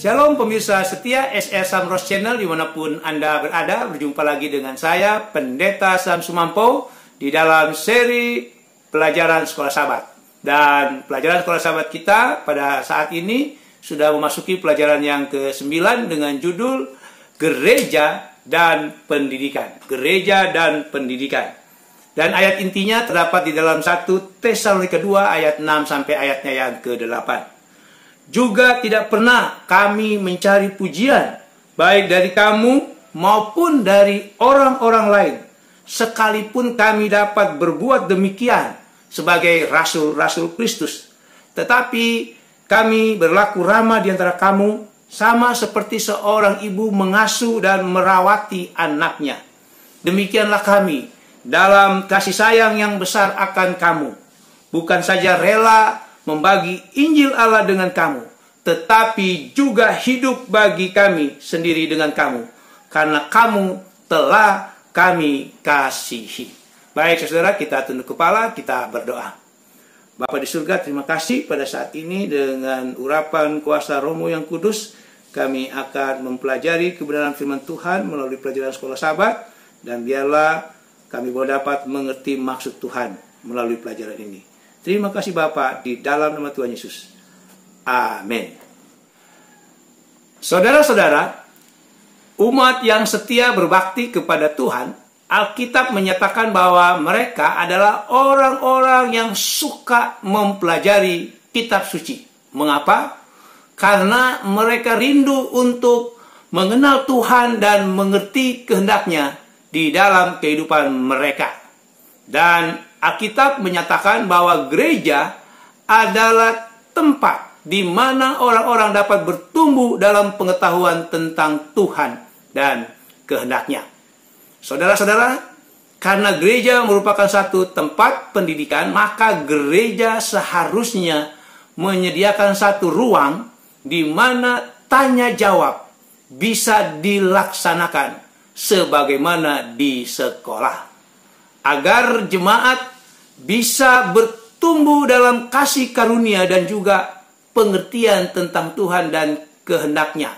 Shalom pemirsa setia SR Samros Channel dimanapun Anda berada. Berjumpa lagi dengan saya, Pendeta Sam Sumampo, di dalam seri pelajaran Sekolah Sabat. Dan pelajaran Sekolah Sabat kita pada saat ini sudah memasuki pelajaran yang ke-9 dengan judul Gereja dan Pendidikan. Gereja dan Pendidikan. Dan ayat intinya terdapat di dalam 1 Tesalonika 2 ayat 6 sampai ayatnya yang ke-8. Juga tidak pernah kami mencari pujian, baik dari kamu maupun dari orang-orang lain, sekalipun kami dapat berbuat demikian sebagai rasul-rasul Kristus. Tetapi kami berlaku ramah di antara kamu, sama seperti seorang ibu mengasuh dan merawati anaknya. Demikianlah kami dalam kasih sayang yang besar akan kamu. Bukan saja rela membagi Injil Allah dengan kamu, tetapi juga hidup bagi kami sendiri dengan kamu, karena kamu telah kami kasihi. Baik saudara, kita tunduk kepala, kita berdoa. Bapa di surga, terima kasih pada saat ini dengan urapan kuasa Roh-Mu yang kudus, kami akan mempelajari kebenaran firman Tuhan melalui pelajaran Sekolah Sabat, dan biarlah kami boleh dapat mengerti maksud Tuhan melalui pelajaran ini. Terima kasih Bapa, di dalam nama Tuhan Yesus. Amin. Saudara-saudara, umat yang setia berbakti kepada Tuhan, Alkitab menyatakan bahwa mereka adalah orang-orang yang suka mempelajari kitab suci. Mengapa? Karena mereka rindu untuk mengenal Tuhan dan mengerti kehendaknya di dalam kehidupan mereka. Dan Alkitab menyatakan bahwa gereja adalah tempat di mana orang-orang dapat bertumbuh dalam pengetahuan tentang Tuhan dan kehendaknya. Saudara-saudara, karena gereja merupakan satu tempat pendidikan, maka gereja seharusnya menyediakan satu ruang di mana tanya jawab bisa dilaksanakan sebagaimana di sekolah. Agar jemaat bisa bertumbuh dalam kasih karunia dan juga pengertian tentang Tuhan dan kehendaknya.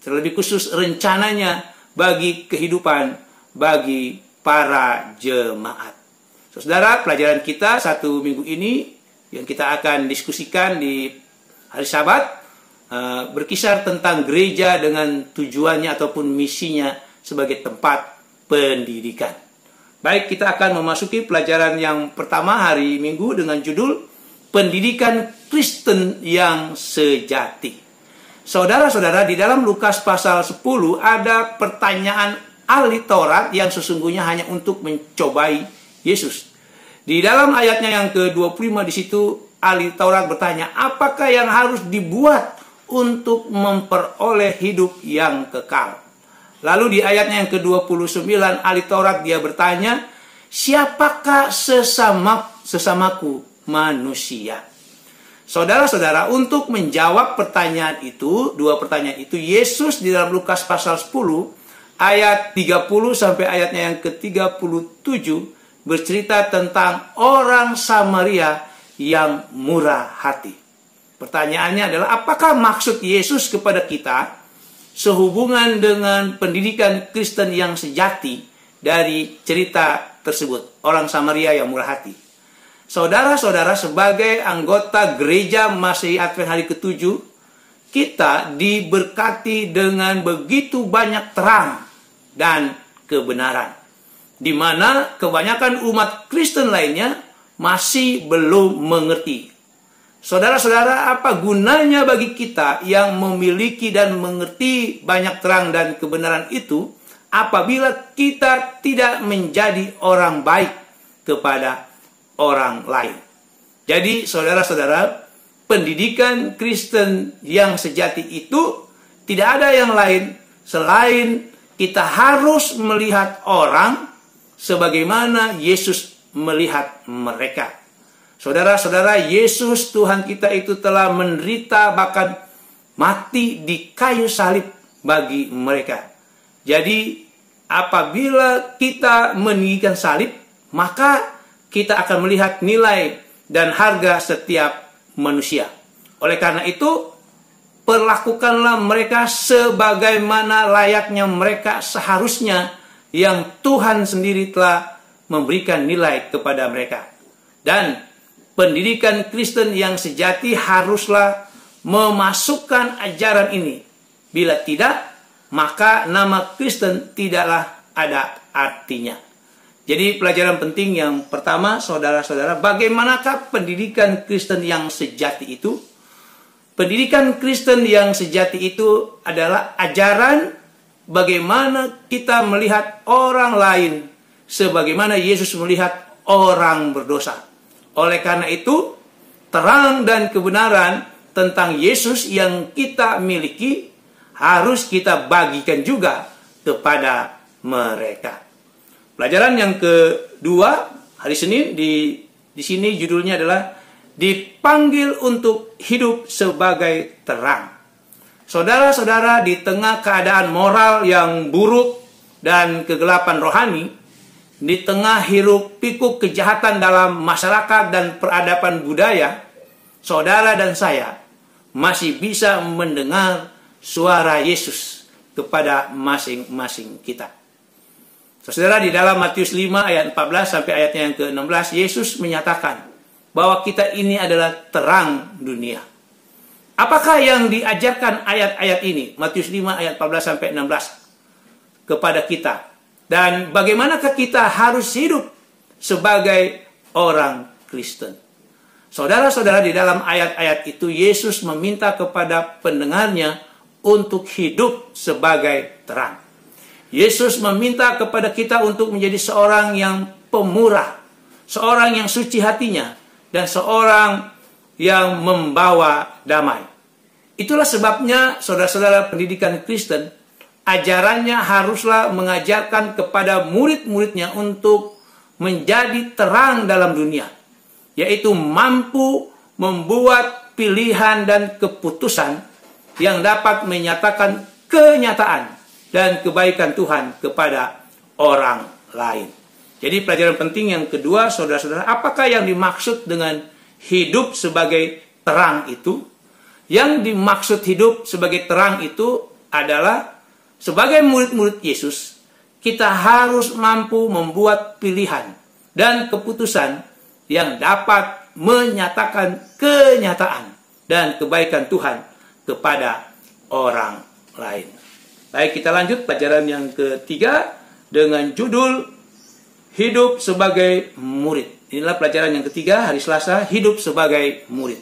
Terlebih khusus rencananya bagi kehidupan bagi para jemaat. Saudara, pelajaran kita satu minggu ini yang kita akan diskusikan di hari Sabat berkisar tentang gereja dengan tujuannya ataupun misinya sebagai tempat pendidikan. Baik, kita akan memasuki pelajaran yang pertama hari Minggu dengan judul Pendidikan Kristen yang Sejati. Saudara-saudara, di dalam Lukas pasal 10 ada pertanyaan ahli Taurat yang sesungguhnya hanya untuk mencobai Yesus. Di dalam ayatnya yang ke-25 di situ ahli Taurat bertanya, apakah yang harus dibuat untuk memperoleh hidup yang kekal? Lalu di ayatnya yang ke-29 ahli Taurat dia bertanya, siapakah sesamaku manusia? Saudara-saudara, untuk menjawab pertanyaan itu, dua pertanyaan itu, Yesus di dalam Lukas pasal 10 ayat 30 sampai ayatnya yang ke-37 bercerita tentang orang Samaria yang murah hati. Pertanyaannya adalah, apakah maksud Yesus kepada kita sehubungan dengan pendidikan Kristen yang sejati dari cerita tersebut, orang Samaria yang murah hati? Saudara-saudara, sebagai anggota gereja Masehi Advent hari ke-7, kita diberkati dengan begitu banyak terang dan kebenaran, di mana kebanyakan umat Kristen lainnya masih belum mengerti. Saudara-saudara, apa gunanya bagi kita yang memiliki dan mengerti banyak terang dan kebenaran itu apabila kita tidak menjadi orang baik kepada orang lain? Jadi, saudara-saudara, pendidikan Kristen yang sejati itu tidak ada yang lain selain kita harus melihat orang sebagaimana Yesus melihat mereka. Saudara-saudara, Yesus Tuhan kita itu telah menderita bahkan mati di kayu salib bagi mereka. Jadi apabila kita meninggikan salib, maka kita akan melihat nilai dan harga setiap manusia. Oleh karena itu, perlakukanlah mereka sebagaimana layaknya mereka seharusnya yang Tuhan sendiri telah memberikan nilai kepada mereka. Dan pendidikan Kristen yang sejati haruslah memasukkan ajaran ini. Bila tidak, maka nama Kristen tidaklah ada artinya. Jadi pelajaran penting yang pertama, saudara-saudara, bagaimanakah pendidikan Kristen yang sejati itu? Pendidikan Kristen yang sejati itu adalah ajaran bagaimana kita melihat orang lain sebagaimana Yesus melihat orang berdosa. Oleh karena itu, terang dan kebenaran tentang Yesus yang kita miliki harus kita bagikan juga kepada mereka. Pelajaran yang kedua hari Senin di sini judulnya adalah dipanggil untuk hidup sebagai terang. Saudara-saudara, di tengah keadaan moral yang buruk dan kegelapan rohani, di tengah hiruk pikuk kejahatan dalam masyarakat dan peradaban budaya, saudara dan saya masih bisa mendengar suara Yesus kepada masing-masing kita. Saudara, di dalam Matius 5 ayat 14 sampai ayatnya yang ke-16, Yesus menyatakan bahwa kita ini adalah terang dunia. Apakah yang diajarkan ayat-ayat ini, Matius 5 ayat 14 sampai 16, kepada kita? Dan bagaimanakah kita harus hidup sebagai orang Kristen? Saudara-saudara, di dalam ayat-ayat itu Yesus meminta kepada pendengarnya untuk hidup sebagai terang. Yesus meminta kepada kita untuk menjadi seorang yang pemurah, seorang yang suci hatinya, dan seorang yang membawa damai. Itulah sebabnya, saudara-saudara, pendidikan Kristen, ajarannya haruslah mengajarkan kepada murid-muridnya untuk menjadi terang dalam dunia, yaitu mampu membuat pilihan dan keputusan yang dapat menyatakan kenyataan dan kebaikan Tuhan kepada orang lain. Jadi pelajaran penting yang kedua, saudara-saudara, apakah yang dimaksud dengan hidup sebagai terang itu? Yang dimaksud hidup sebagai terang itu adalah sebagai murid-murid Yesus, kita harus mampu membuat pilihan dan keputusan yang dapat menyatakan kenyataan dan kebaikan Tuhan kepada orang lain. Baik, kita lanjut pelajaran yang ketiga dengan judul hidup sebagai murid. Inilah pelajaran yang ketiga hari Selasa, hidup sebagai murid.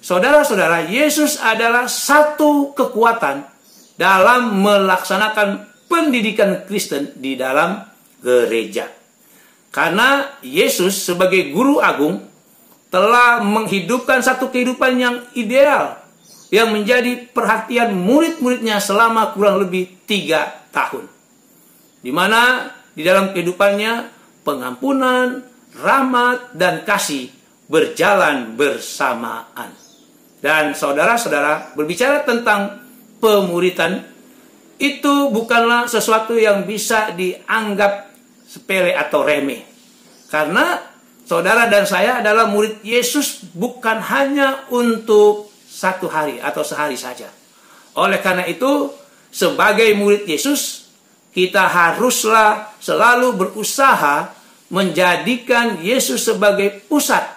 Saudara-saudara, Yesus adalah satu kekuatan dalam melaksanakan pendidikan Kristen di dalam gereja. Karena Yesus sebagai guru agung telah menghidupkan satu kehidupan yang ideal, yang menjadi perhatian murid-muridnya selama kurang lebih 3 tahun. Di mana di dalam kehidupannya pengampunan, rahmat, dan kasih berjalan bersamaan. Dan saudara-saudara, berbicara tentang pemuridan, itu bukanlah sesuatu yang bisa dianggap sepele atau remeh. Karena saudara dan saya adalah murid Yesus bukan hanya untuk 1 hari atau sehari saja. Oleh karena itu, sebagai murid Yesus, kita haruslah selalu berusaha menjadikan Yesus sebagai pusat,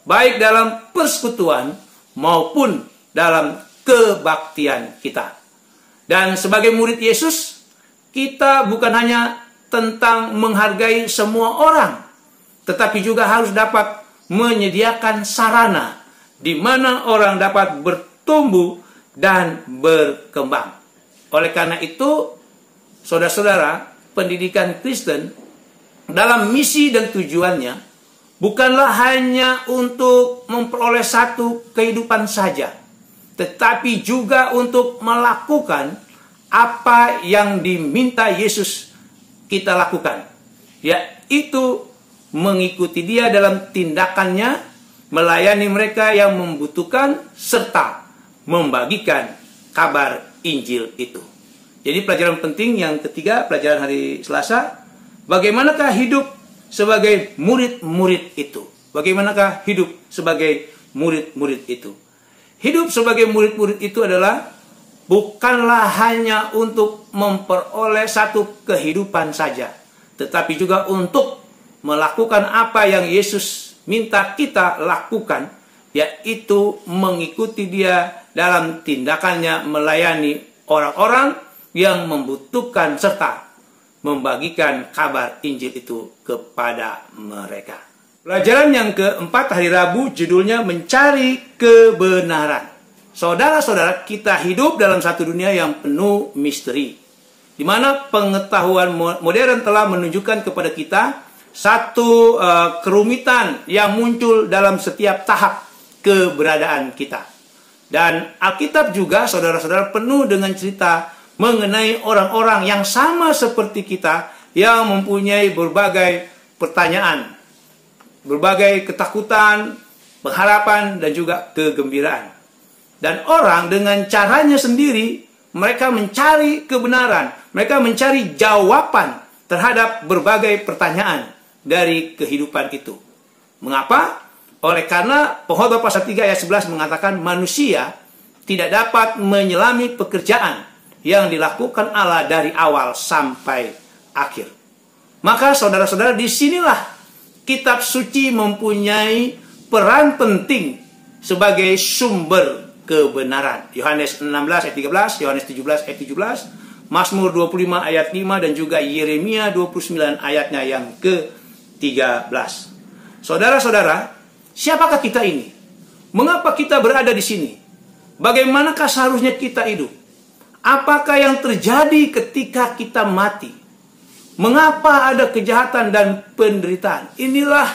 baik dalam persekutuan maupun dalam kebaktian kita. Dan sebagai murid Yesus, kita bukan hanya tentang menghargai semua orang, tetapi juga harus dapat menyediakan sarana di mana orang dapat bertumbuh dan berkembang. Oleh karena itu, saudara-saudara, pendidikan Kristen dalam misi dan tujuannya bukanlah hanya untuk memperoleh satu kehidupan saja, tetapi juga untuk melakukan apa yang diminta Yesus kita lakukan, yaitu mengikuti Dia dalam tindakannya, melayani mereka yang membutuhkan, serta membagikan kabar Injil itu. Jadi pelajaran penting yang ketiga, pelajaran hari Selasa, bagaimanakah hidup sebagai murid-murid itu? Bagaimanakah hidup sebagai murid-murid itu? Hidup sebagai murid-murid itu adalah bukanlah hanya untuk memperoleh satu kehidupan saja, tetapi juga untuk melakukan apa yang Yesus minta kita lakukan, yaitu mengikuti Dia dalam tindakannya melayani orang-orang yang membutuhkan serta membagikan kabar Injil itu kepada mereka. Pelajaran yang keempat hari Rabu judulnya mencari kebenaran. Saudara-saudara, kita hidup dalam satu dunia yang penuh misteri, di mana pengetahuan modern telah menunjukkan kepada kita satu kerumitan yang muncul dalam setiap tahap keberadaan kita. Dan Alkitab juga, saudara-saudara, penuh dengan cerita mengenai orang-orang yang sama seperti kita, yang mempunyai berbagai pertanyaan, berbagai ketakutan, pengharapan, dan juga kegembiraan. Dan orang dengan caranya sendiri, mereka mencari kebenaran, mereka mencari jawaban terhadap berbagai pertanyaan dari kehidupan itu. Mengapa? Oleh karena Pengkhotbah pasal 3 ayat 11 mengatakan manusia tidak dapat menyelami pekerjaan yang dilakukan Allah dari awal sampai akhir. Maka saudara-saudara, disinilah kitab suci mempunyai peran penting sebagai sumber kebenaran. Yohanes 16 ayat 13, Yohanes 17 ayat 17, Mazmur 25 ayat 5, dan juga Yeremia 29 ayatnya yang ke-13. Saudara-saudara, siapakah kita ini? Mengapa kita berada di sini? Bagaimanakah seharusnya kita hidup? Apakah yang terjadi ketika kita mati? Mengapa ada kejahatan dan penderitaan? Inilah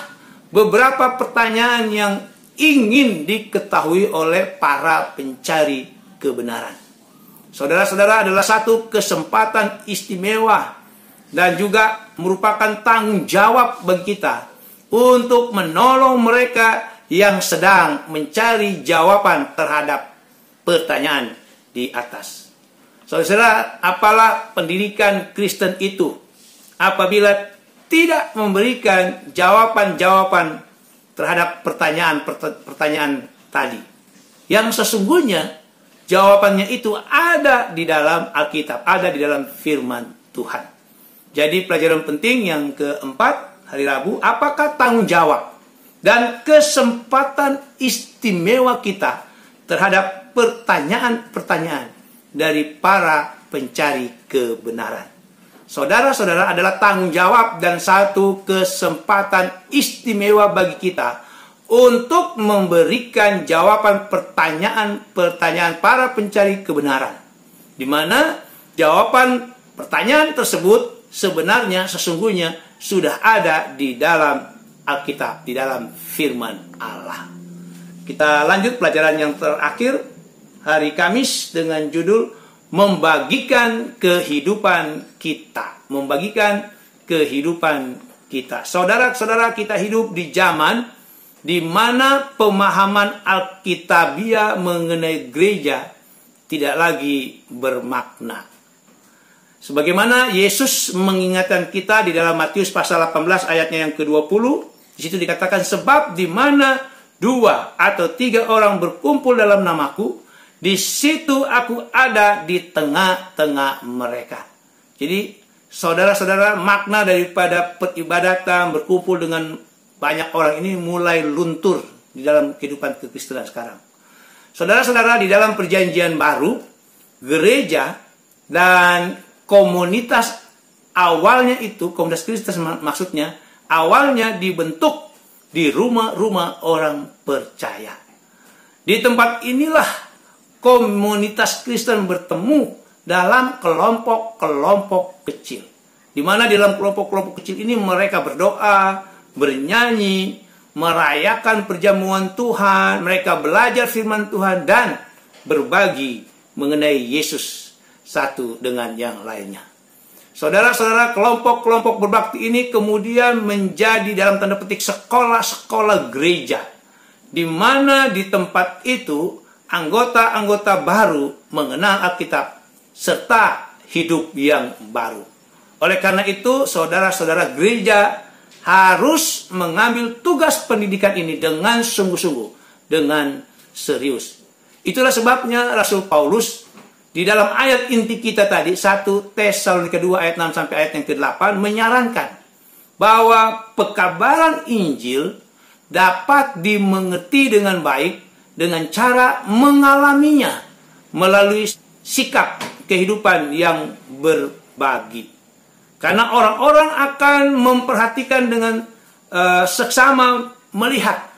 beberapa pertanyaan yang ingin diketahui oleh para pencari kebenaran. Saudara-saudara, adalah satu kesempatan istimewa dan juga merupakan tanggung jawab bagi kita untuk menolong mereka yang sedang mencari jawaban terhadap pertanyaan di atas. Saudara, apalah pendidikan Kristen itu apabila tidak memberikan jawaban-jawaban terhadap pertanyaan tadi, yang sesungguhnya jawabannya itu ada di dalam Alkitab, ada di dalam firman Tuhan. Jadi pelajaran penting yang keempat hari Rabu, apakah tanggung jawab dan kesempatan istimewa kita terhadap pertanyaan-pertanyaan dari para pencari kebenaran. Saudara-saudara, adalah tanggung jawab dan satu kesempatan istimewa bagi kita untuk memberikan jawaban pertanyaan-pertanyaan para pencari kebenaran, di mana jawaban pertanyaan tersebut sebenarnya sesungguhnya sudah ada di dalam Alkitab, di dalam firman Allah. Kita lanjut pelajaran yang terakhir hari Kamis dengan judul membagikan kehidupan kita. Membagikan kehidupan kita. Saudara-saudara, kita hidup di zaman di mana pemahaman Alkitabiah mengenai gereja tidak lagi bermakna. Sebagaimana Yesus mengingatkan kita di dalam Matius pasal 18 ayatnya yang ke-20, di situ dikatakan, sebab di mana 2 atau 3 orang berkumpul dalam namaku, di situ aku ada di tengah-tengah mereka. Jadi, saudara-saudara, makna daripada peribadatan berkumpul dengan banyak orang ini mulai luntur di dalam kehidupan kekristenan sekarang. Saudara-saudara, di dalam perjanjian baru, gereja dan komunitas awalnya itu, komunitas Kristen maksudnya, awalnya dibentuk di rumah-rumah orang percaya. Di tempat inilah komunitas Kristen bertemu dalam kelompok-kelompok kecil. Di mana dalam kelompok-kelompok kecil ini mereka berdoa, bernyanyi, merayakan perjamuan Tuhan, mereka belajar firman Tuhan dan berbagi mengenai Yesus satu dengan yang lainnya. Saudara-saudara, kelompok-kelompok berbakti ini kemudian menjadi dalam tanda petik sekolah-sekolah gereja, di mana di tempat itu anggota-anggota baru mengenal Alkitab serta hidup yang baru. Oleh karena itu, saudara-saudara, gereja harus mengambil tugas pendidikan ini dengan sungguh-sungguh, dengan serius. Itulah sebabnya Rasul Paulus di dalam ayat inti kita tadi, 1 Tesalonika 2 ayat 6 sampai ayat yang ke-8, menyarankan bahwa pekabaran Injil dapat dimengerti dengan baik dengan cara mengalaminya melalui sikap kehidupan yang berbagi. Karena orang-orang akan memperhatikan dengan seksama, melihat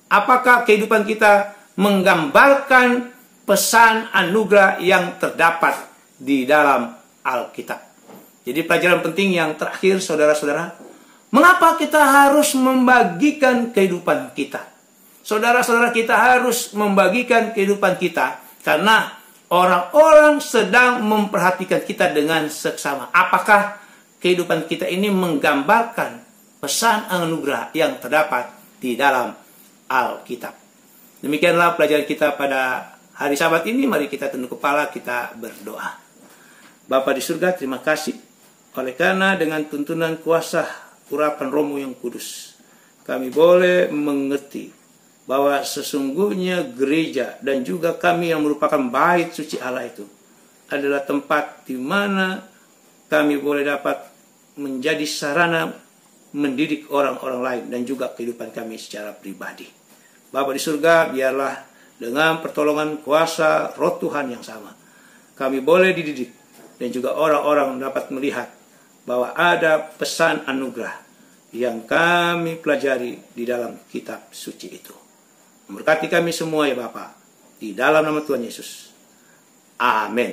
apakah kehidupan kita menggambarkan pesan anugerah yang terdapat di dalam Alkitab. Jadi pelajaran penting yang terakhir, saudara-saudara, mengapa kita harus membagikan kehidupan kita? Saudara-saudara, kita harus membagikan kehidupan kita karena orang-orang sedang memperhatikan kita dengan seksama. Apakah kehidupan kita ini menggambarkan pesan anugerah yang terdapat di dalam Alkitab? Demikianlah pelajaran kita pada hari Sabat ini. Mari kita tunduk kepala, kita berdoa. Bapa di surga, terima kasih oleh karena dengan tuntunan kuasa urapan Roh-Mu yang kudus, kami boleh mengerti bahwa sesungguhnya gereja dan juga kami yang merupakan bait suci Allah itu adalah tempat di mana kami boleh dapat menjadi sarana mendidik orang-orang lain dan juga kehidupan kami secara pribadi. Bapa di surga, biarlah dengan pertolongan kuasa Roh Tuhan yang sama, kami boleh dididik dan juga orang-orang dapat melihat bahwa ada pesan anugerah yang kami pelajari di dalam kitab suci itu. Memberkati kami semua ya Bapa, di dalam nama Tuhan Yesus. Amin.